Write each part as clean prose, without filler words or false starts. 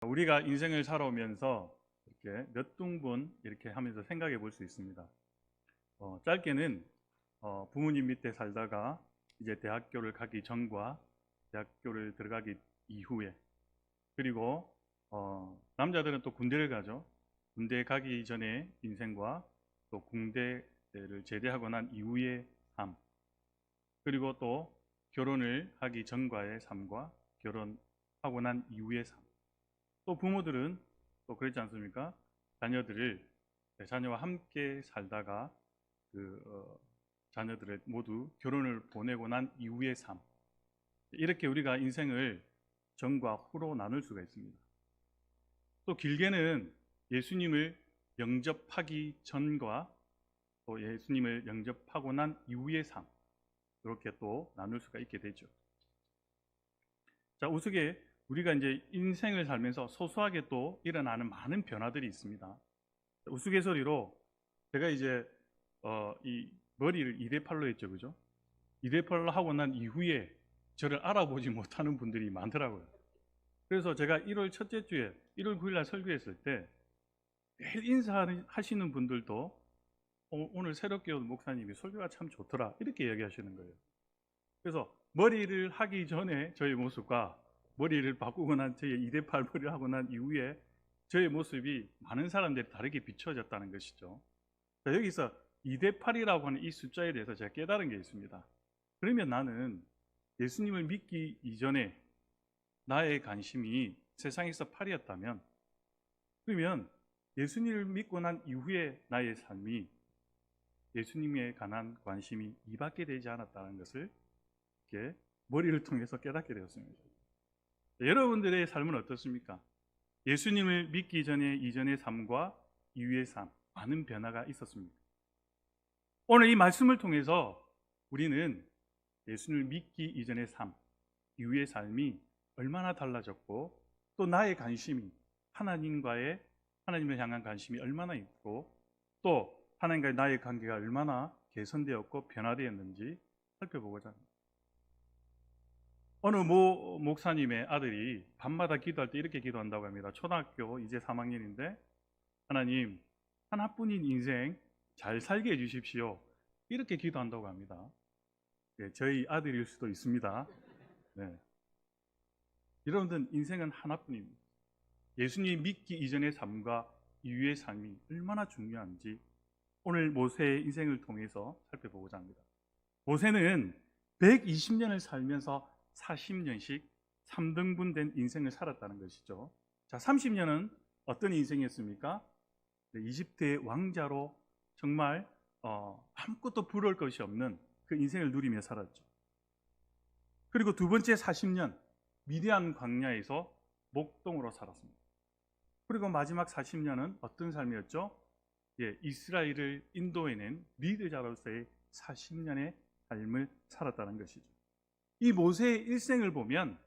우리가 인생을 살아오면서 이렇게 몇 등분 이렇게 하면서 생각해 볼 수 있습니다. 짧게는 부모님 밑에 살다가 이제 대학교를 가기 전과 대학교를 들어가기 이후에, 그리고 남자들은 또 군대를 가죠. 군대 가기 전에 인생과 또 군대를 제대하고 난 이후의 삶, 그리고 또 결혼을 하기 전과의 삶과 결혼하고 난 이후의 삶. 또 부모들은 또 그렇지 않습니까? 자녀와 함께 살다가 자녀들을 모두 결혼을 보내고 난 이후의 삶. 이렇게 우리가 인생을 전과 후로 나눌 수가 있습니다. 또 길게는 예수님을 영접하기 전과 또 예수님을 영접하고 난 이후의 삶, 이렇게 또 나눌 수가 있게 되죠. 자, 우스개 우리가 이제 인생을 살면서 소소하게 또 일어나는 많은 변화들이 있습니다. 우스갯소리로 제가 이제 이 머리를 2대8로 했죠, 그죠? 2대8로 하고 난 이후에 저를 알아보지 못하는 분들이 많더라고요. 그래서 제가 1월 첫째 주에 1월 9일 날 설교했을 때 매일 인사하시는 분들도 오늘 새롭게 온 목사님이 설교가 참 좋더라, 이렇게 얘기하시는 거예요. 그래서 머리를 하기 전에 저의 모습과 머리를 바꾸고 난 저의 2대8 머리를 하고 난 이후에 저의 모습이 많은 사람들이 다르게 비춰졌다는 것이죠. 자, 여기서 2대8이라고 하는 이 숫자에 대해서 제가 깨달은 게 있습니다. 그러면 나는 예수님을 믿기 이전에 나의 관심이 세상에서 8이었다면, 그러면 예수님을 믿고 난 이후에 나의 삶이 예수님에 관한 관심이 2밖에 되지 않았다는 것을 이렇게 머리를 통해서 깨닫게 되었습니다. 여러분들의 삶은 어떻습니까? 예수님을 믿기 전에 이전의 삶과 이후의 삶, 많은 변화가 있었습니다. 오늘 이 말씀을 통해서 우리는 예수님을 믿기 이전의 삶, 이후의 삶이 얼마나 달라졌고, 또 나의 관심이 하나님을 향한 관심이 얼마나 있고, 또 하나님과의 나의 관계가 얼마나 개선되었고 변화되었는지 살펴보고자 합니다. 어느 목사님의 아들이 밤마다 기도할 때 이렇게 기도한다고 합니다. 초등학교 이제 3학년인데, 하나님, 하나뿐인 인생 잘 살게 해주십시오, 이렇게 기도한다고 합니다. 네, 저희 아들일 수도 있습니다. 네. 여러분들, 인생은 하나뿐입니다. 예수님 믿기 이전의 삶과 이후의 삶이 얼마나 중요한지 오늘 모세의 인생을 통해서 살펴보고자 합니다. 모세는 120년을 살면서 40년씩 3등분된 인생을 살았다는 것이죠. 자, 30년은 어떤 인생이었습니까? 이집트의 왕자로 정말 아무것도 부러울 것이 없는 그 인생을 누리며 살았죠. 그리고 두 번째 40년 미디안 광야에서 목동으로 살았습니다. 그리고 마지막 40년은 어떤 삶이었죠? 이스라엘을 인도해낸 리더자로서의 40년의 삶을 살았다는 것이죠. 이 모세의 일생을 보면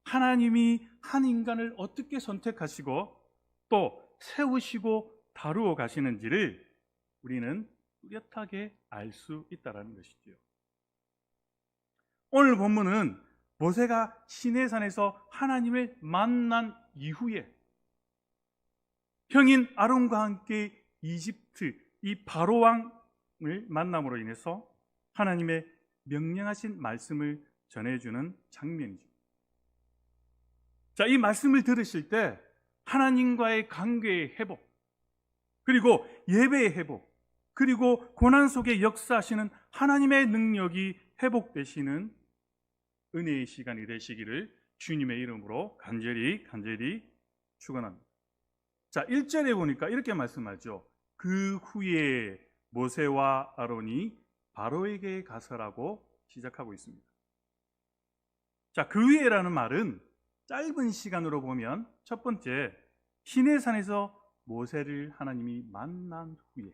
하나님이 한 인간을 어떻게 선택하시고 또 세우시고 다루어 가시는지를 우리는 뚜렷하게 알 수 있다는 것이죠. 오늘 본문은 모세가 시내산에서 하나님을 만난 이후에 형인 아론과 함께 이집트 이 바로 왕을 만남으로 인해서 하나님의 명령하신 말씀을 전해주는 장면이죠. 자, 이 말씀을 들으실 때 하나님과의 관계의 회복, 그리고 예배의 회복, 그리고 고난 속에 역사하시는 하나님의 능력이 회복되시는 은혜의 시간이 되시기를 주님의 이름으로 간절히 축원합니다. 자, 1절에 보니까 이렇게 말씀하죠. 그 후에 모세와 아론이 바로에게 가서라고 시작하고 있습니다. 자, 그 후에라는 말은 짧은 시간으로 보면 첫 번째, 시내산에서 모세를 하나님이 만난 후에,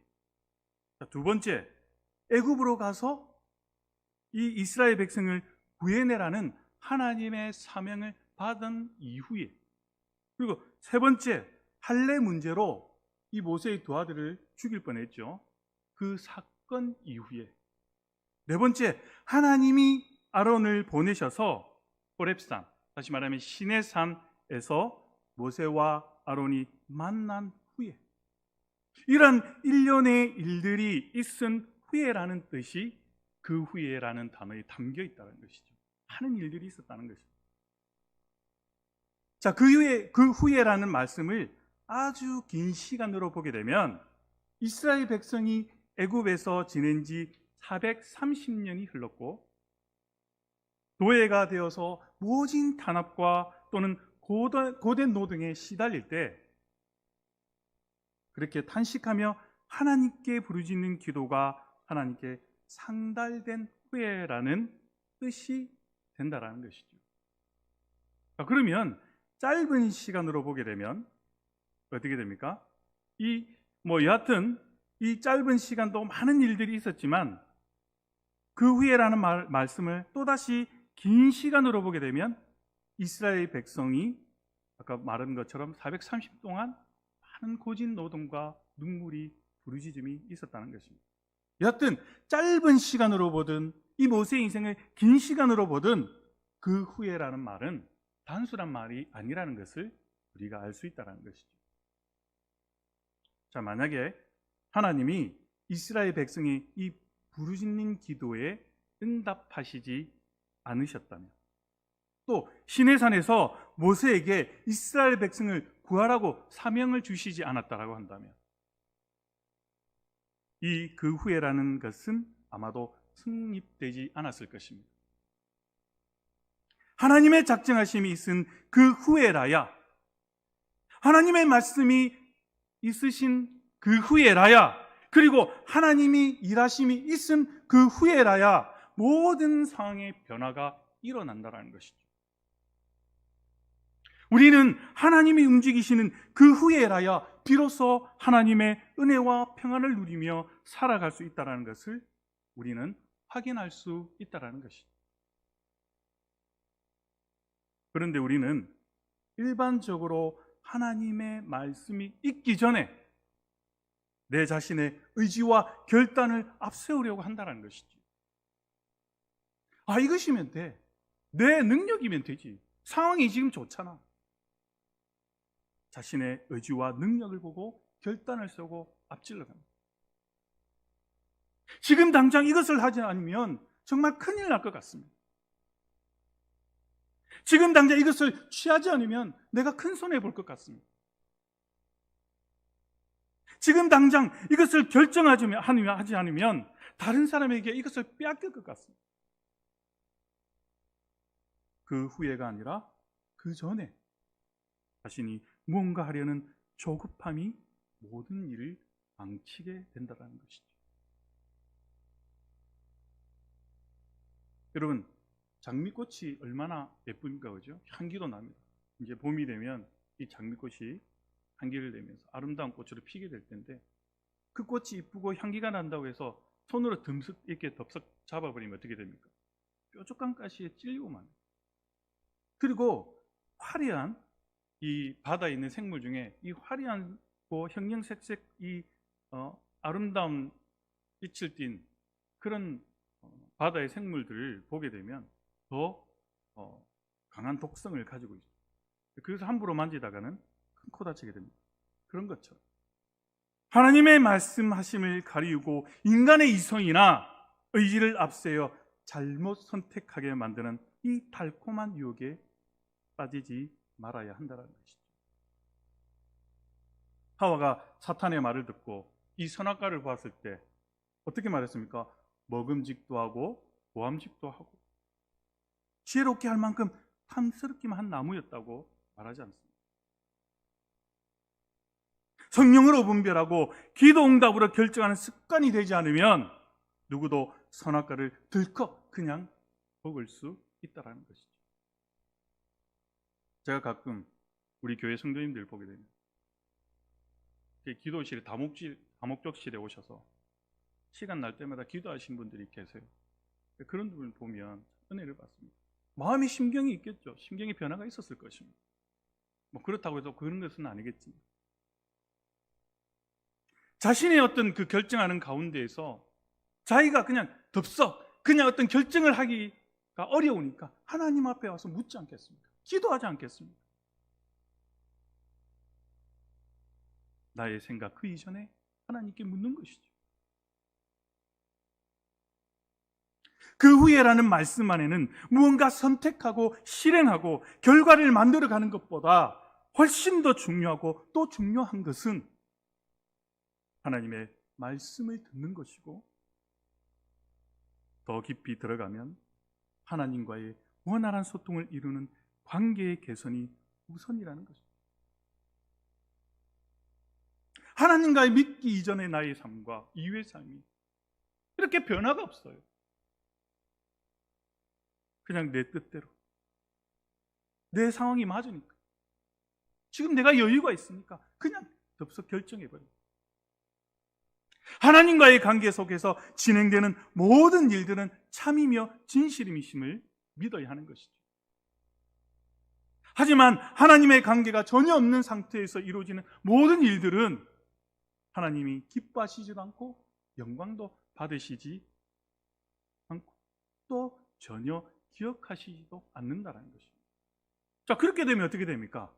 자, 두 번째, 애굽으로 가서 이 이스라엘 백성을 구해내라는 하나님의 사명을 받은 이후에, 그리고 세 번째, 할례 문제로 이 모세의 두 아들을 죽일 뻔했죠. 그 사건 이후에, 네 번째, 하나님이 아론을 보내셔서 호렙산, 다시 말하면 시내산에서 모세와 아론이 만난 후에, 이런 일련의 일들이 있은 후에라는 뜻이 그 후에라는 단어에 담겨 있다는 것이죠. 많은 일들이 있었다는 것이죠. 자, 그 후에라는 말씀을 아주 긴 시간으로 보게 되면 이스라엘 백성이 애굽에서 지낸 지 430년이 흘렀고 노예가 되어서 모진 탄압과 또는 고된 노동에 시달릴 때 그렇게 탄식하며 하나님께 부르짖는 기도가 하나님께 상달된 후에라는 뜻이 된다라는 것이죠. 그러면 짧은 시간으로 보게 되면 어떻게 됩니까? 여하튼 이 짧은 시간도 많은 일들이 있었지만 그 후에라는 말씀을 또다시 긴 시간으로 보게 되면 이스라엘 백성이 아까 말한 것처럼 430 동안 많은 고진 노동과 눈물이 부르짖음이 있었다는 것입니다. 여하튼 짧은 시간으로 보든 이 모세의 인생을 긴 시간으로 보든 그 후에라는 말은 단순한 말이 아니라는 것을 우리가 알 수 있다는 것이죠. 자, 만약에 하나님이 이스라엘 백성의 이 부르짖는 기도에 응답하시지 않으셨다면, 또 시내산에서 모세에게 이스라엘 백성을 구하라고 사명을 주시지 않았다라고 한다면 이 그 후에라는 것은 아마도 성립되지 않았을 것입니다. 하나님의 작정하심이 있은 그 후에라야, 하나님의 말씀이 있으신 그 후에라야, 그리고 하나님이 일하심이 있은 그 후에라야 모든 상황의 변화가 일어난다는 것이죠. 우리는 하나님이 움직이시는 그 후에라야 비로소 하나님의 은혜와 평안을 누리며 살아갈 수 있다는 것을 우리는 확인할 수 있다는 것이죠. 그런데 우리는 일반적으로 하나님의 말씀이 있기 전에 내 자신의 의지와 결단을 앞세우려고 한다는 것이지. 이것이면 돼. 내 능력이면 되지. 상황이 지금 좋잖아. 자신의 의지와 능력을 보고 결단을 세우고 앞질러 갑니다. 지금 당장 이것을 하지 않으면 정말 큰일 날 것 같습니다. 지금 당장 이것을 취하지 않으면 내가 큰 손해 볼 것 같습니다. 지금 당장 이것을 하지 않으면 다른 사람에게 이것을 빼앗길 것 같습니다. 그 후회가 아니라 그 전에 자신이 무언가 하려는 조급함이 모든 일을 망치게 된다는 것이죠. 여러분, 장미꽃이 얼마나 예쁜가, 그죠? 향기도 납니다. 이제 봄이 되면 이 장미꽃이 향기를 내면서 아름다운 꽃으로 피게 될 텐데, 그 꽃이 이쁘고 향기가 난다고 해서 손으로 이렇게 덥석 잡아버리면 어떻게 됩니까? 뾰족한 가시에 찔리고만 해요. 그리고 화려한 이 바다에 있는 생물 중에 이 화려하고 형형색색 이 아름다운 빛을 띤 그런 바다의 생물들을 보게 되면 더 강한 독성을 가지고 있어요. 그래서 함부로 만지다가는 큰 코 다치게 됩니다. 그런 것처럼 하나님의 말씀하심을 가리우고 인간의 이성이나 의지를 앞세워 잘못 선택하게 만드는 이 달콤한 유혹에 빠지지 말아야 한다는 것이죠. 하와가 사탄의 말을 듣고 이 선악과를 보았을 때 어떻게 말했습니까? 먹음직도 하고 보암직도 하고 지혜롭게 할 만큼 탐스럽기만 한 나무였다고 말하지 않습니다. 성령으로 분별하고 기도 응답으로 결정하는 습관이 되지 않으면 누구도 선악과를 들컥 그냥 먹을 수 있다는 것이죠. 제가 가끔 우리 교회 성도님들 보게 되면 기도실에 다목적실에 오셔서 시간 날 때마다 기도하신 분들이 계세요. 그런 분을 보면 은혜를 받습니다. 마음의 심경이 있겠죠. 심경의 변화가 있었을 것입니다. 그렇다고 해서 그런 것은 아니겠지만 자신의 어떤 그 결정하는 가운데에서 자기가 그냥 그냥 어떤 결정을 하기가 어려우니까 하나님 앞에 와서 묻지 않겠습니까? 기도하지 않겠습니까? 나의 생각 그 이전에 하나님께 묻는 것이죠. 그 후에라는 말씀 안에는 무언가 선택하고 실행하고 결과를 만들어가는 것보다 훨씬 더 중요하고 또 중요한 것은 하나님의 말씀을 듣는 것이고, 더 깊이 들어가면 하나님과의 원활한 소통을 이루는 관계의 개선이 우선이라는 것입니다. 하나님과의 믿기 이전의 나의 삶과 이후의 삶이 이렇게 변화가 없어요. 그냥 내 뜻대로, 내 상황이 맞으니까, 지금 내가 여유가 있으니까 그냥 덥석 결정해버려요. 하나님과의 관계 속에서 진행되는 모든 일들은 참이며 진실임이심을 믿어야 하는 것이죠. 하지만 하나님의 관계가 전혀 없는 상태에서 이루어지는 모든 일들은 하나님이 기뻐하시지도 않고 영광도 받으시지 않고 또 전혀 기억하시지도 않는다는 것입니다. 자, 그렇게 되면 어떻게 됩니까?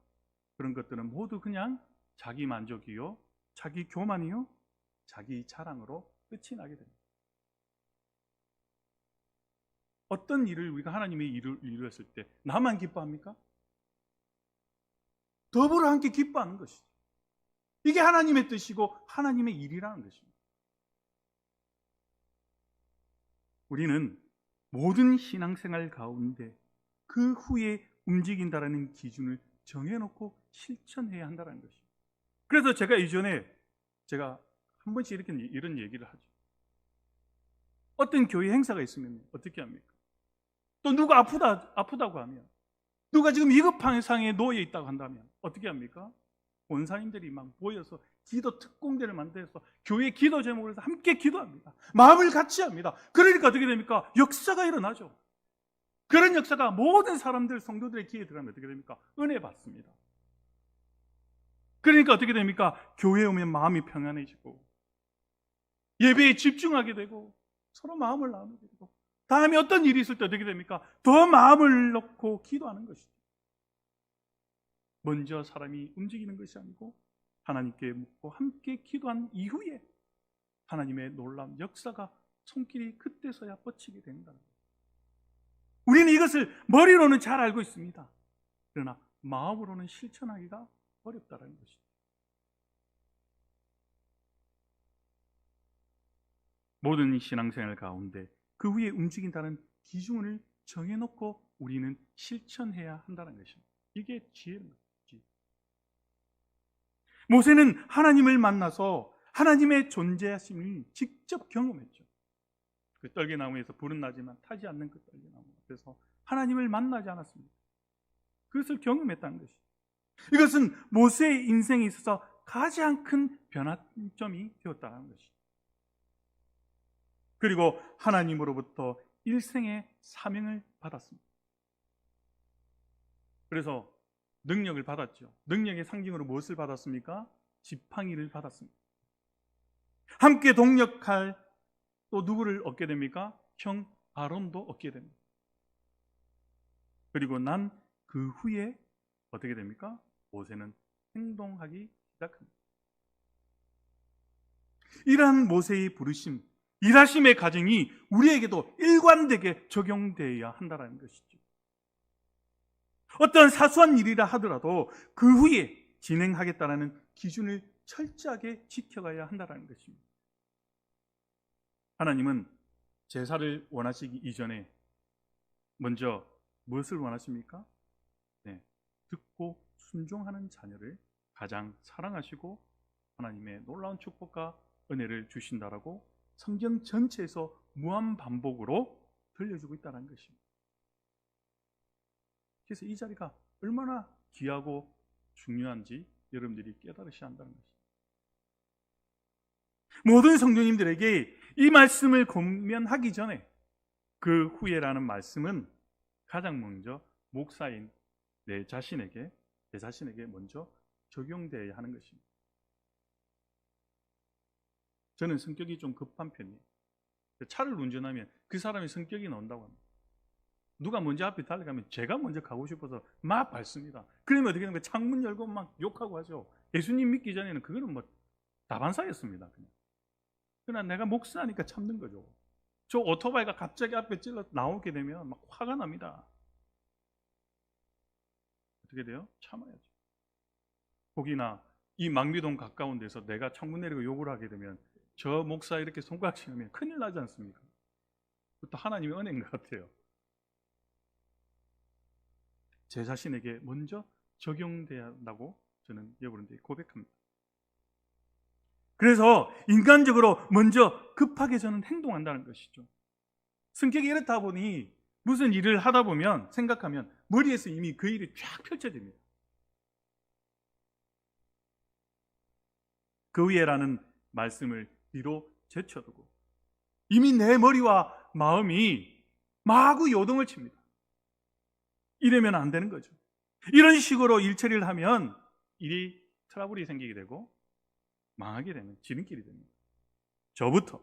그런 것들은 모두 그냥 자기 만족이요, 자기 교만이요, 자기 자랑으로 끝이 나게 됩니다. 어떤 일을 우리가 하나님의 일을 이루었을 때 나만 기뻐합니까? 더불어 함께 기뻐하는 것이죠. 이게 하나님의 뜻이고 하나님의 일이라는 것입니다. 우리는 모든 신앙생활 가운데 그 후에 움직인다라는 기준을 정해놓고 실천해야 한다는 것입니다. 그래서 제가 이전에 한 번씩 이런 얘기를 하죠. 어떤 교회 행사가 있으면 어떻게 합니까? 또 누가 아프다고 하면, 누가 지금 위급한 상황에 놓여 있다고 한다면 어떻게 합니까? 권사님들이 막 모여서 기도 특공대를 만들어서 교회 기도 제목을 해서 함께 기도합니다. 마음을 같이 합니다. 그러니까 어떻게 됩니까? 역사가 일어나죠. 그런 역사가 모든 사람들, 성도들의 귀에 들어가면 어떻게 됩니까? 은혜 받습니다. 그러니까 어떻게 됩니까? 교회에 오면 마음이 평안해지고 예배에 집중하게 되고 서로 마음을 나누게 되고, 다음에 어떤 일이 있을 때 어떻게 됩니까? 더 마음을 넣고 기도하는 것이죠. 먼저 사람이 움직이는 것이 아니고 하나님께 묻고 함께 기도한 이후에 하나님의 놀라운 역사가 손길이 그때서야 뻗치게 된다는 거예요. 우리는 이것을 머리로는 잘 알고 있습니다. 그러나 마음으로는 실천하기가 어렵다는 것이죠. 모든 신앙생활 가운데 그 후에 움직인다는 기준을 정해놓고 우리는 실천해야 한다는 것입니다. 이게 지혜입니다. 모세는 하나님을 만나서 하나님의 존재하심을 직접 경험했죠. 그 떨기나무에서 불은 나지만 타지 않는 그 떨기나무 앞에서 하나님을 만나지 않았습니다. 그것을 경험했다는 것이죠. 이것은 모세의 인생에 있어서 가장 큰 변화점이 되었다는 것이죠. 그리고 하나님으로부터 일생의 사명을 받았습니다. 그래서 능력을 받았죠. 능력의 상징으로 무엇을 받았습니까? 지팡이를 받았습니다. 함께 동력할 또 누구를 얻게 됩니까? 형 아론도 얻게 됩니다. 그리고 난 그 후에 어떻게 됩니까? 모세는 행동하기 시작합니다. 이러한 모세의 부르심, 일하심의 과정이 우리에게도 일관되게 적용되어야 한다는 것이죠. 어떤 사소한 일이라 하더라도 그 후에 진행하겠다는 기준을 철저하게 지켜가야 한다는 것입니다. 하나님은 제사를 원하시기 이전에 먼저 무엇을 원하십니까? 듣고 순종하는 자녀를 가장 사랑하시고 하나님의 놀라운 축복과 은혜를 주신다라고 성경 전체에서 무한 반복으로 들려주고 있다는 것입니다. 그래서 이 자리가 얼마나 귀하고 중요한지 여러분들이 깨달으셔야 한다는 것입니다. 모든 성도님들에게 이 말씀을 공면하기 전에 그 후에라는 말씀은 가장 먼저 목사인 내 자신에게 먼저 적용되어야 하는 것입니다. 저는 성격이 좀 급한 편이에요. 차를 운전하면 그 사람의 성격이 나온다고 합니다. 누가 먼저 앞에 달려가면 제가 먼저 가고 싶어서 막 밟습니다. 그러면 어떻게 되는 거예요? 창문 열고 막 욕하고 하죠. 예수님 믿기 전에는 그거는 뭐 다반사였습니다. 그냥. 그러나 내가 목사니까 참는 거죠. 저 오토바이가 갑자기 앞에 찔러 나오게 되면 막 화가 납니다. 어떻게 돼요? 참아야죠. 혹이나 이 망미동 가까운 데서 내가 창문 내리고 욕을 하게 되면 저 목사 이렇게 손가락 치면 큰일 나지 않습니까? 그것도 하나님의 은혜인 것 같아요. 제 자신에게 먼저 적용돼야 한다고 저는 여러분들에게 고백합니다. 그래서 인간적으로 먼저 급하게 저는 행동한다는 것이죠. 성격이 이렇다 보니 무슨 일을 하다 보면 생각하면 머리에서 이미 그 일이 쫙 펼쳐집니다. 그 위에라는 말씀을 뒤로 제쳐두고 이미 내 머리와 마음이 마구 요동을 칩니다. 이러면 안 되는 거죠. 이런 식으로 일 처리를 하면 일이 트러블이 생기게 되고 망하게 되는 지름길이 됩니다. 저부터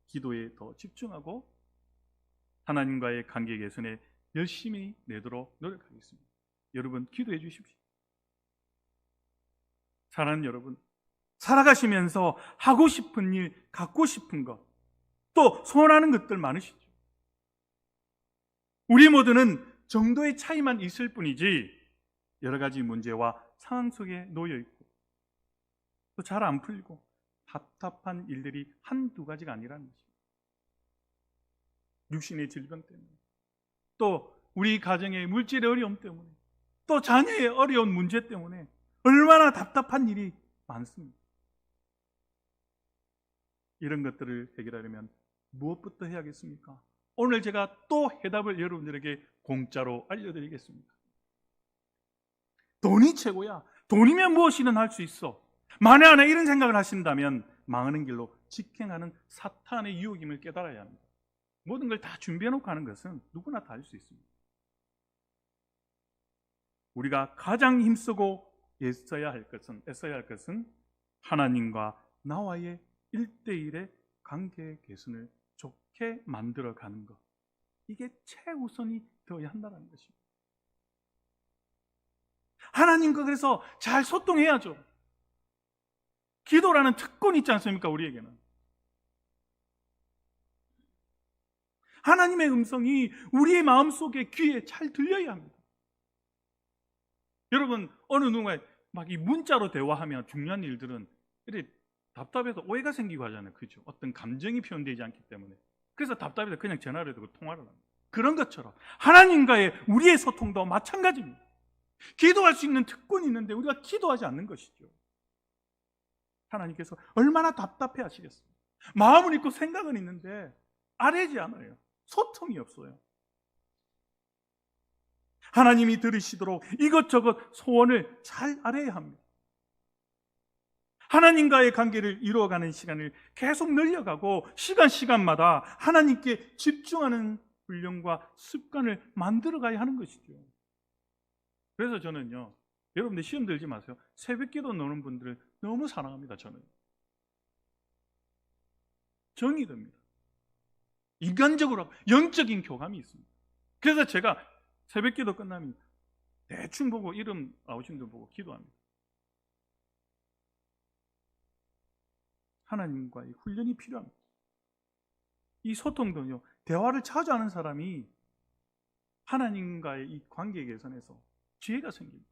기도에 더 집중하고 하나님과의 관계 개선에 열심히 내도록 노력하겠습니다. 여러분 기도해 주십시오. 사랑하는 여러분, 살아가시면서 하고 싶은 일, 갖고 싶은 것, 또 소원하는 것들 많으시죠. 우리 모두는 정도의 차이만 있을 뿐이지 여러 가지 문제와 상황 속에 놓여 있고 또 잘 안 풀리고 답답한 일들이 한두 가지가 아니라는 것입니다. 육신의 질병 때문에, 또 우리 가정의 물질의 어려움 때문에, 또 자녀의 어려운 문제 때문에 얼마나 답답한 일이 많습니다. 이런 것들을 해결하려면 무엇부터 해야겠습니까? 오늘 제가 또 해답을 여러분들에게 공짜로 알려드리겠습니다. 돈이 최고야. 돈이면 무엇이든 할 수 있어. 만에 하나 이런 생각을 하신다면 망하는 길로 직행하는 사탄의 유혹임을 깨달아야 합니다. 모든 걸 다 준비해놓고 하는 것은 누구나 다 할 수 있습니다. 우리가 가장 힘쓰고 애써야 할 것은 하나님과 나와의 1대1의 관계 개선을 좋게 만들어가는 것. 이게 최우선이 되어야 한다는 것입니다. 하나님과 그래서 잘 소통해야죠. 기도라는 특권이 있지 않습니까? 우리에게는. 하나님의 음성이 우리의 마음속에 귀에 잘 들려야 합니다. 여러분, 어느 누군가 막 이 문자로 대화하면 중요한 일들은 이렇게 답답해서 오해가 생기고 하잖아요. 그죠? 어떤 감정이 표현되지 않기 때문에. 그래서 답답해서 그냥 전화를 해도 통화를 합니다. 그런 것처럼 하나님과의 우리의 소통도 마찬가지입니다. 기도할 수 있는 특권이 있는데 우리가 기도하지 않는 것이죠. 하나님께서 얼마나 답답해 하시겠어요. 마음은 있고 생각은 있는데 아뢰지 않아요. 소통이 없어요. 하나님이 들으시도록 이것저것 소원을 잘 아뢰야 합니다. 하나님과의 관계를 이루어가는 시간을 계속 늘려가고 시간마다 하나님께 집중하는 훈련과 습관을 만들어가야 하는 것이죠. 그래서 저는요, 여러분들 시험 들지 마세요. 새벽기도 노는 분들을 너무 사랑합니다. 저는 정이 듭니다. 인간적으로 영적인 교감이 있습니다. 그래서 제가 새벽기도 끝나면 대충 보고 이름 나오신 분 보고 기도합니다. 하나님과의 훈련이 필요합니다. 이 소통도요, 대화를 자주 하는 사람이 하나님과의 이 관계 개선에서 지혜가 생깁니다.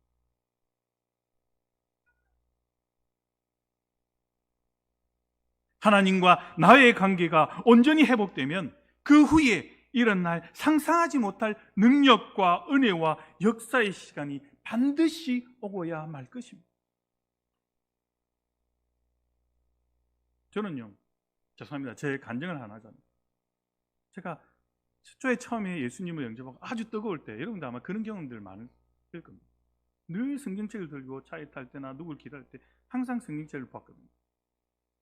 하나님과 나의 관계가 온전히 회복되면 그 후에 일어날 상상하지 못할 능력과 은혜와 역사의 시간이 반드시 오고야 말 것입니다. 저는요, 죄송합니다. 제 간증을 하나 하자면, 제가 최초에 처음에 예수님을 영접하고 아주 뜨거울 때, 여러분도 아마 그런 경험들 많을 겁니다. 늘 성경책을 들고 차에 탈 때나 누굴 기다릴 때 항상 성경책을 봤거든요.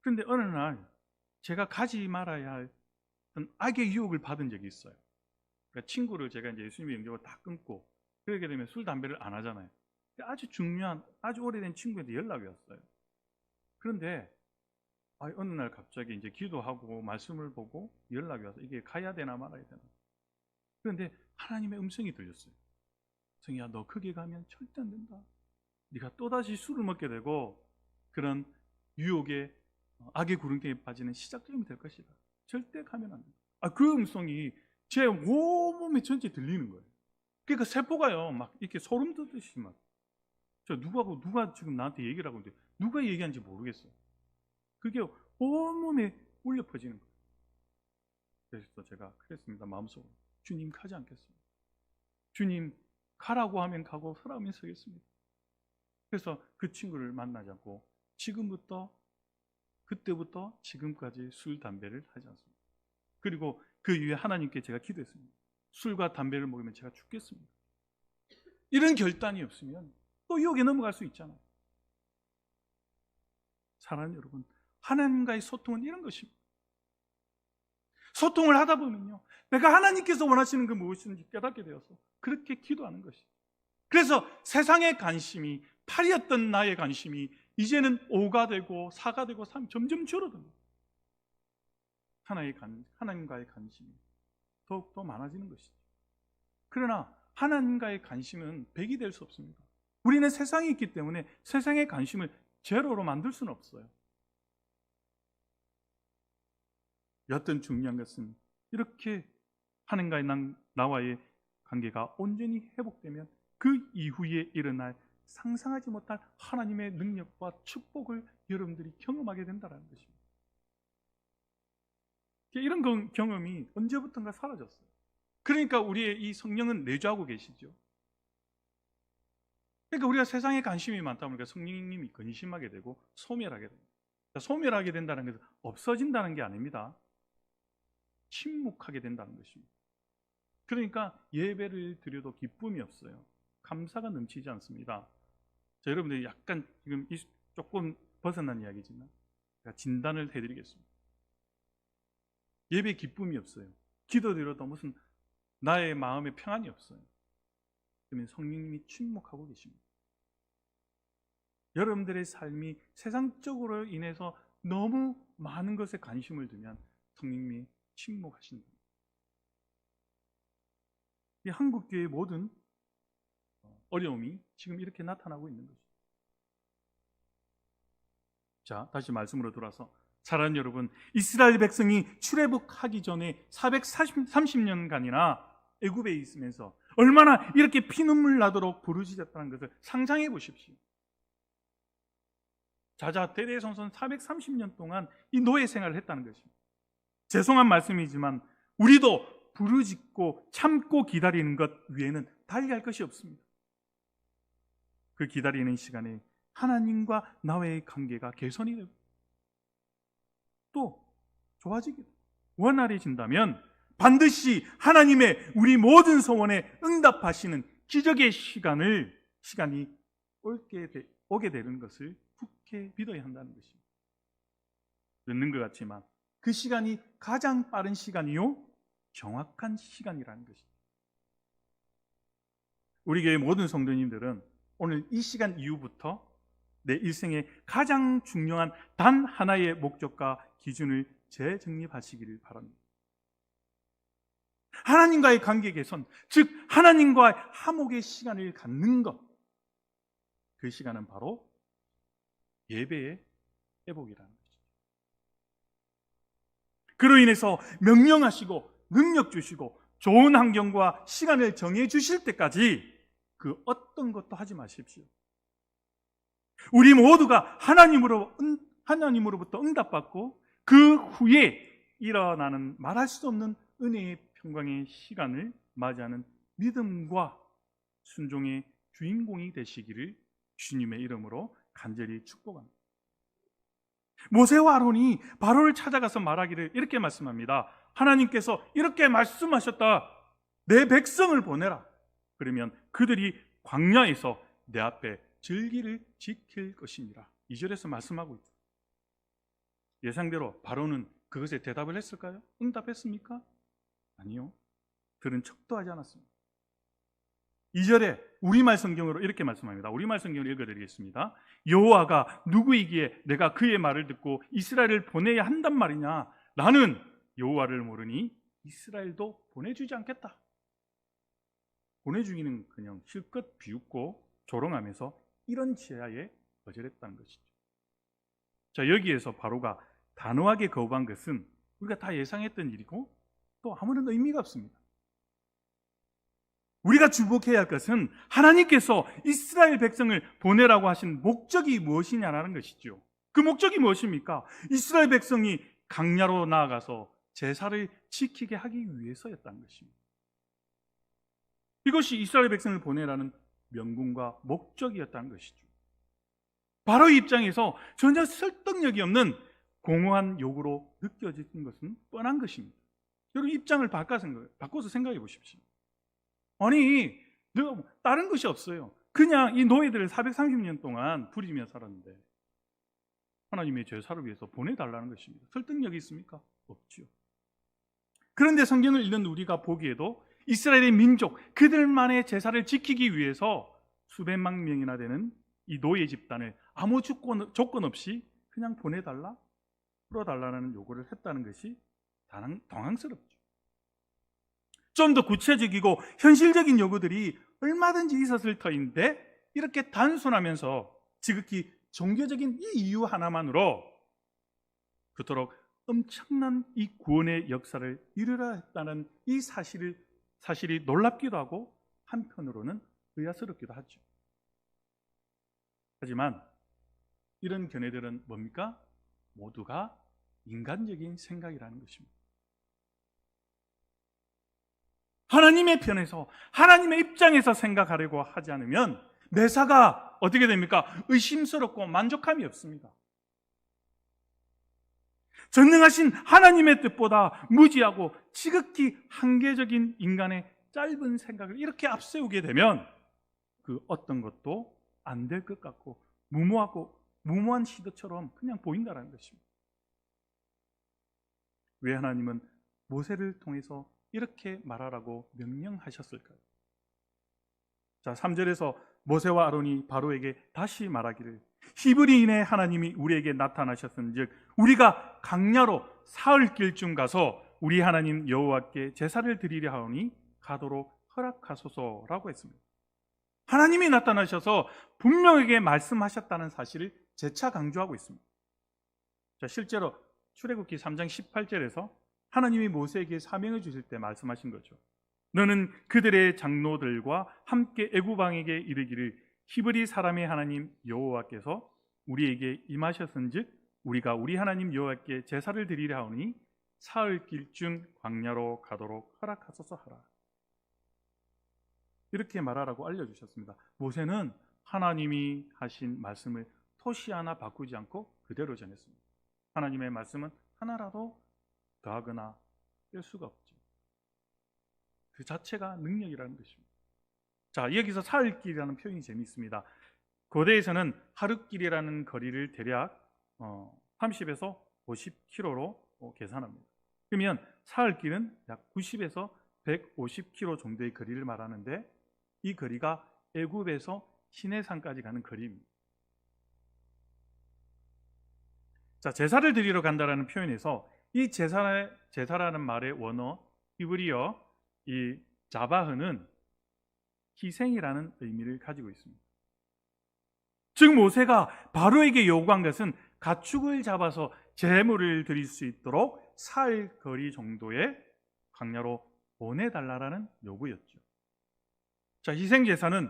그런데 어느 날 제가 가지 말아야 할 어떤 악의 유혹을 받은 적이 있어요. 그러니까 친구를 제가 이제 예수님의 영접을 다 끊고 그러게 되면 술, 담배를 안 하잖아요. 아주 중요한, 아주 오래된 친구한테 연락이 왔어요. 그런데 어느 날 갑자기 이제 기도하고 말씀을 보고 연락이 와서 이게 가야 되나 말아야 되나. 그런데 하나님의 음성이 들렸어요. 성희야, 너 거기 가면 절대 안 된다. 네가 또다시 술을 먹게 되고 그런 유혹의 악의 구렁텅이에 빠지는 시작점이 될 것이다. 절대 가면 안 된다. 그 음성이 제 온몸에 전체 들리는 거예요. 그러니까 세포가요 막 이렇게 소름 돋듯이 막 누가 지금 나한테 얘기를 하고 있는데 누가 얘기하는지 모르겠어요. 그게 온몸에 울려 퍼지는 거예요. 그래서 제가 그랬습니다. 마음속으로 주님 가지 않겠습니다. 주님 가라고 하면 가고 서라면 서겠습니다. 그래서 그 친구를 만나지 않고 그때부터 지금까지 술, 담배를 하지 않습니다. 그리고 그 이후에 하나님께 제가 기도했습니다. 술과 담배를 먹으면 제가 죽겠습니다. 이런 결단이 없으면 또 유혹에 넘어갈 수 있잖아요. 사랑하는 여러분, 하나님과의 소통은 이런 것입니다. 소통을 하다 보면요, 내가 하나님께서 원하시는 그 무엇인지 깨닫게 되어서 그렇게 기도하는 것이죠. 그래서 세상의 관심이, 팔이었던 나의 관심이 이제는 5가 되고 4가 되고 3이 점점 줄어듭니다. 하나님과의 관심이 더욱더 많아지는 것이죠. 그러나 하나님과의 관심은 100이 될 수 없습니다. 우리는 세상에 있기 때문에 세상의 관심을 제로로 만들 수는 없어요. 여하튼 중요한 것은 이렇게 하나님과의 나와의 관계가 온전히 회복되면 그 이후에 일어날 상상하지 못할 하나님의 능력과 축복을 여러분들이 경험하게 된다는 것입니다. 이런 경험이 언제부턴가 사라졌어요. 그러니까 우리의 이 성령은 내주하고 계시죠. 그러니까 우리가 세상에 관심이 많다 보니까 성령님이 근심하게 되고 소멸하게 됩니다. 소멸하게 된다는 것은 없어진다는 게 아닙니다. 침묵하게 된다는 것입니다. 그러니까 예배를 드려도 기쁨이 없어요. 감사가 넘치지 않습니다. 자, 여러분들이 약간 지금 조금 벗어난 이야기지만 제가 진단을 해드리겠습니다. 예배 기쁨이 없어요. 기도드려도 무슨 나의 마음에 평안이 없어요. 그러면 성령님이 침묵하고 계십니다. 여러분들의 삶이 세상적으로 인해서 너무 많은 것에 관심을 두면 성령님이 침묵하신다. 이 한국교회의 모든 어려움이 지금 이렇게 나타나고 있는 것이죠. 자, 다시 말씀으로 돌아서 사랑하는 여러분, 이스라엘 백성이 출애굽하기 전에 430년간이나 애굽에 있으면서 얼마나 이렇게 피눈물 나도록 부르짖었다는 것을 상상해 보십시오. 자자 대대손손 430년 동안 이 노예 생활을 했다는 것입니다. 죄송한 말씀이지만 우리도 부르짖고 참고 기다리는 것 외에는 달리할 것이 없습니다. 그 기다리는 시간에 하나님과 나와의 관계가 개선이 되고 또 좋아지게 되고 원활해진다면 반드시 하나님의 우리 모든 소원에 응답하시는 기적의 시간이 오게 되는 것을 굳게 믿어야 한다는 것입니다. 늦는 것 같지만 그 시간이 가장 빠른 시간이요 정확한 시간이라는 것입니다. 우리 교회 모든 성도님들은 오늘 이 시간 이후부터 내 일생의 가장 중요한 단 하나의 목적과 기준을 재정립하시기를 바랍니다. 하나님과의 관계 개선, 즉 하나님과의 화목의 시간을 갖는 것, 그 시간은 바로 예배의 회복이라는 것이죠. 그로 인해서 명령하시고 능력 주시고 좋은 환경과 시간을 정해 주실 때까지 그 어떤 것도 하지 마십시오. 우리 모두가 하나님으로부터 응답받고 그 후에 일어나는 말할 수 없는 은혜의 평강의 시간을 맞이하는 믿음과 순종의 주인공이 되시기를 주님의 이름으로 간절히 축복합니다. 모세와 아론이 바로를 찾아가서 말하기를 이렇게 말씀합니다. 하나님께서 이렇게 말씀하셨다. 내 백성을 보내라. 그러면 그들이 광야에서 내 앞에 절기를 지킬 것이니라. 2절에서 말씀하고 있죠. 예상대로 바로는 그것에 대답을 했을까요? 응답했습니까? 아니요. 들은 척도 하지 않았습니다. 2절에 우리말 성경으로 이렇게 말씀합니다. 우리말 성경을 읽어드리겠습니다. 여호와가 누구이기에 내가 그의 말을 듣고 이스라엘을 보내야 한단 말이냐? 나는 여호와를 모르니 이스라엘도 보내주지 않겠다. 보내주기는 그냥 실컷 비웃고 조롱하면서 이런 지하에 거절했다는 것이죠. 자, 여기에서 바로가 단호하게 거부한 것은 우리가 다 예상했던 일이고 또 아무런 의미가 없습니다. 우리가 주목해야 할 것은 하나님께서 이스라엘 백성을 보내라고 하신 목적이 무엇이냐라는 것이죠. 그 목적이 무엇입니까? 이스라엘 백성이 강야로 나아가서 제사를 지키게 하기 위해서였다는 것입니다. 이것이 이스라엘 백성을 보내라는 명분과 목적이었다는 것이죠. 바로 이 입장에서 전혀 설득력이 없는 공허한 요구로 느껴지는 것은 뻔한 것입니다. 여러분, 입장을 바꿔서 생각해 보십시오. 아니, 다른 것이 없어요. 그냥 이 노예들을 430년 동안 부리며 살았는데 하나님의 제사를 위해서 보내달라는 것입니다. 설득력이 있습니까? 없죠. 그런데 성경을 읽는 우리가 보기에도 이스라엘의 민족, 그들만의 제사를 지키기 위해서 수백만 명이나 되는 이 노예 집단을 아무 조건 없이 그냥 보내달라, 풀어달라는 요구를 했다는 것이 당황스럽죠. 좀 더 구체적이고 현실적인 요구들이 얼마든지 있었을 터인데 이렇게 단순하면서 지극히 종교적인 이 이유 하나만으로 그토록 엄청난 이 구원의 역사를 이루려 했다는 이 사실이 놀랍기도 하고 한편으로는 의아스럽기도 하죠. 하지만 이런 견해들은 뭡니까? 모두가 인간적인 생각이라는 것입니다. 하나님의 편에서, 하나님의 입장에서 생각하려고 하지 않으면 매사가 어떻게 됩니까? 의심스럽고 만족함이 없습니다. 전능하신 하나님의 뜻보다 무지하고 지극히 한계적인 인간의 짧은 생각을 이렇게 앞세우게 되면 그 어떤 것도 안 될 것 같고 무모한 시도처럼 그냥 보인다는 것입니다. 왜 하나님은 모세를 통해서 이렇게 말하라고 명령하셨을까요? 자, 3절에서 모세와 아론이 바로에게 다시 말하기를 히브리인의 하나님이 우리에게 나타나셨은즉 우리가 강야로 사흘길쯤 가서 우리 하나님 여호와께 제사를 드리려 하오니 가도록 허락하소서라고 했습니다. 하나님이 나타나셔서 분명하게 말씀하셨다는 사실을 재차 강조하고 있습니다. 자, 실제로 출애굽기 3장 18절에서 하나님이 모세에게 사명을 주실 때 말씀하신 거죠. 너는 그들의 장로들과 함께 애굽 왕에게 이르기를 히브리 사람의 하나님 여호와께서 우리에게 임하셨은즉 우리가 우리 하나님 여호와께 제사를 드리려 하오니 사흘길쯤 광야로 가도록 허락하소서 하라. 이렇게 말하라고 알려주셨습니다. 모세는 하나님이 하신 말씀을 토시 하나 바꾸지 않고 그대로 전했습니다. 하나님의 말씀은 하나라도 더하거나 뺄 수가 없죠. 그 자체가 능력이라는 것입니다. 자, 여기서 사흘길이라는 표현이 재미있습니다. 고대에서는 하루길이라는 거리를 대략 30에서 50km로 계산합니다. 그러면 사흘길은 약 90에서 150km 정도의 거리를 말하는데 이 거리가 애굽에서 시내산까지 가는 거리입니다. 자, 제사를 드리러 간다라는 표현에서 이 제사라는 말의 원어 히브리어 이 자바흐는 희생이라는 의미를 가지고 있습니다. 즉 모세가 바로에게 요구한 것은 가축을 잡아서 제물을 드릴 수 있도록 사흘 거리 정도의 광야로 보내달라는 요구였죠. 자, 희생제사는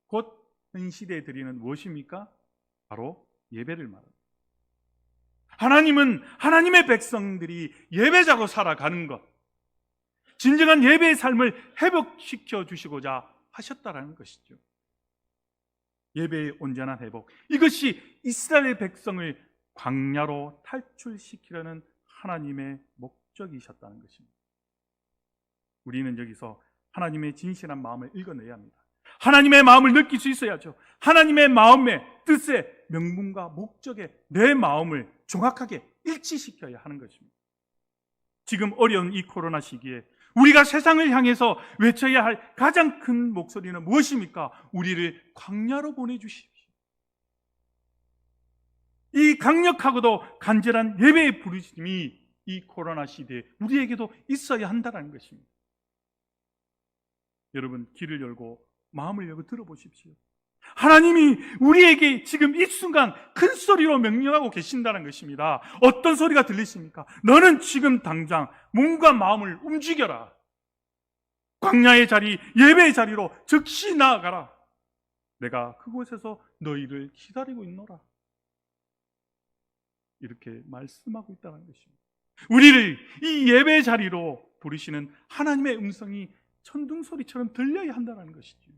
곧 현 시대에 드리는 무엇입니까? 바로 예배를 말합니다. 하나님은 하나님의 백성들이 예배자로 살아가는 것, 진정한 예배의 삶을 회복시켜 주시고자 하셨다라는 것이죠. 예배의 온전한 회복, 이것이 이스라엘 백성을 광야로 탈출시키려는 하나님의 목적이셨다는 것입니다. 우리는 여기서 하나님의 진실한 마음을 읽어내야 합니다. 하나님의 마음을 느낄 수 있어야죠. 하나님의 마음의 뜻에 명분과 목적에 내 마음을 정확하게 일치시켜야 하는 것입니다. 지금 어려운 이 코로나 시기에 우리가 세상을 향해서 외쳐야 할 가장 큰 목소리는 무엇입니까? 우리를 광야로 보내주십시오. 이 강력하고도 간절한 예배의 부르심이 이 코로나 시대에 우리에게도 있어야 한다는 것입니다. 여러분, 귀를 열고 마음을 열고 들어보십시오. 하나님이 우리에게 지금 이 순간 큰 소리로 명령하고 계신다는 것입니다. 어떤 소리가 들리십니까? 너는 지금 당장 몸과 마음을 움직여라. 광야의 자리, 예배의 자리로 즉시 나아가라. 내가 그곳에서 너희를 기다리고 있노라. 이렇게 말씀하고 있다는 것입니다. 우리를 이 예배의 자리로 부르시는 하나님의 음성이 천둥소리처럼 들려야 한다는 것이죠.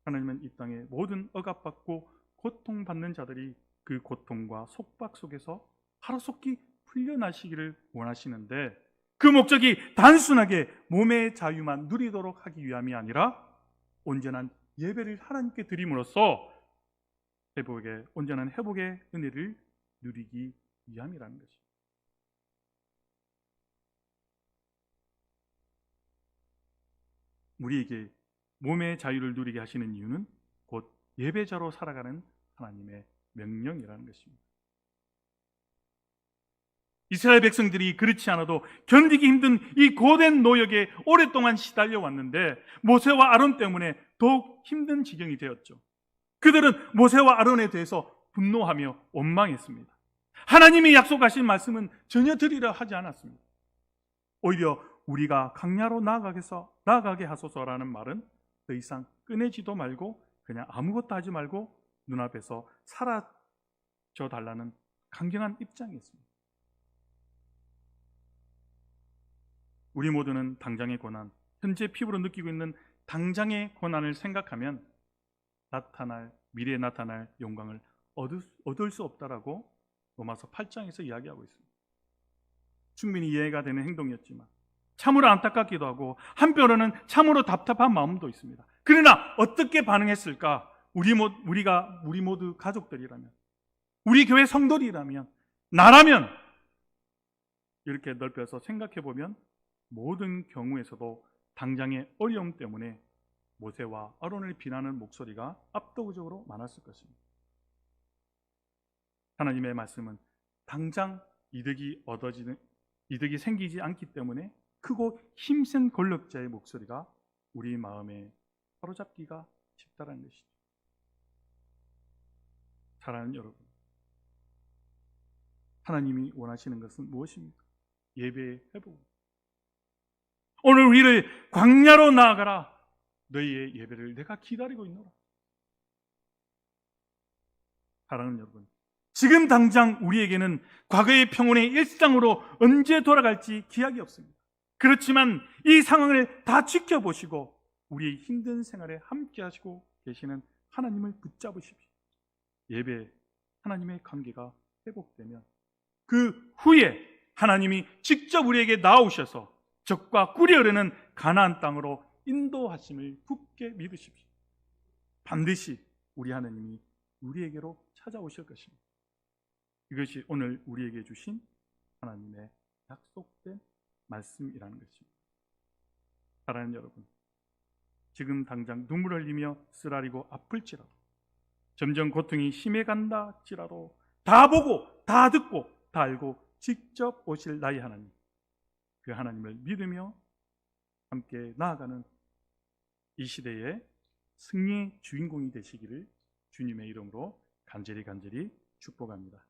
하나님은 이 땅에 모든 억압받고 고통받는 자들이 그 고통과 속박 속에서 하루속히 풀려나시기를 원하시는데, 그 목적이 단순하게 몸의 자유만 누리도록 하기 위함이 아니라 온전한 예배를 하나님께 드림으로써 온전한 회복의 은혜를 누리기 위함이라는 것입니다. 우리에게 몸의 자유를 누리게 하시는 이유는 곧 예배자로 살아가는 하나님의 명령이라는 것입니다. 이스라엘 백성들이 그렇지 않아도 견디기 힘든 이 고된 노역에 오랫동안 시달려 왔는데 모세와 아론 때문에 더욱 힘든 지경이 되었죠. 그들은 모세와 아론에 대해서 분노하며 원망했습니다. 하나님이 약속하신 말씀은 전혀 들으려 하지 않았습니다. 오히려 우리가 광야로 나아가게 하소서라는 말은 더 이상 꺼내지도 말고 그냥 아무것도 하지 말고 눈앞에서 사라져 달라는 강경한 입장이었습니다. 우리 모두는 당장의 고난, 현재 피부로 느끼고 있는 당장의 고난을 생각하면 미래에 나타날 영광을 얻을 수 없다라고 로마서 8장에서 이야기하고 있습니다. 충분히 이해가 되는 행동이었지만 참으로 안타깝기도 하고 한편으로는 참으로 답답한 마음도 있습니다. 그러나 어떻게 반응했을까? 우리 모두 가족들이라면, 우리 교회 성도들이라면, 나라면, 이렇게 넓혀서 생각해 보면 모든 경우에서도 당장의 어려움 때문에 모세와 아론을 비난하는 목소리가 압도적으로 많았을 것입니다. 하나님의 말씀은 당장 이득이 생기지 않기 때문에 크고 힘센 권력자의 목소리가 우리 마음에 사로잡기가 쉽다는 것이죠. 사랑하는 여러분, 하나님이 원하시는 것은 무엇입니까? 예배의 회복. 오늘 우리를 광야로 나아가라. 너희의 예배를 내가 기다리고 있노라. 사랑하는 여러분, 지금 당장 우리에게는 과거의 평온의 일상으로 언제 돌아갈지 기약이 없습니다. 그렇지만 이 상황을 다 지켜보시고 우리의 힘든 생활에 함께 하시고 계시는 하나님을 붙잡으십시오. 예배, 하나님의 관계가 회복되면 그 후에 하나님이 직접 우리에게 나오셔서 적과 꿀이 흐르는 가나안 땅으로 인도하심을 굳게 믿으십시오. 반드시 우리 하나님이 우리에게로 찾아오실 것입니다. 이것이 오늘 우리에게 주신 하나님의 약속된 말씀이라는 것입니다. 사랑하는 여러분, 지금 당장 눈물을 흘리며 쓰라리고 아플지라도, 점점 고통이 심해간다 할지라도 다 보고 다 듣고 다 알고 직접 오실 나의 하나님, 그 하나님을 믿으며 함께 나아가는 이 시대의 승리의 주인공이 되시기를 주님의 이름으로 간절히 축복합니다.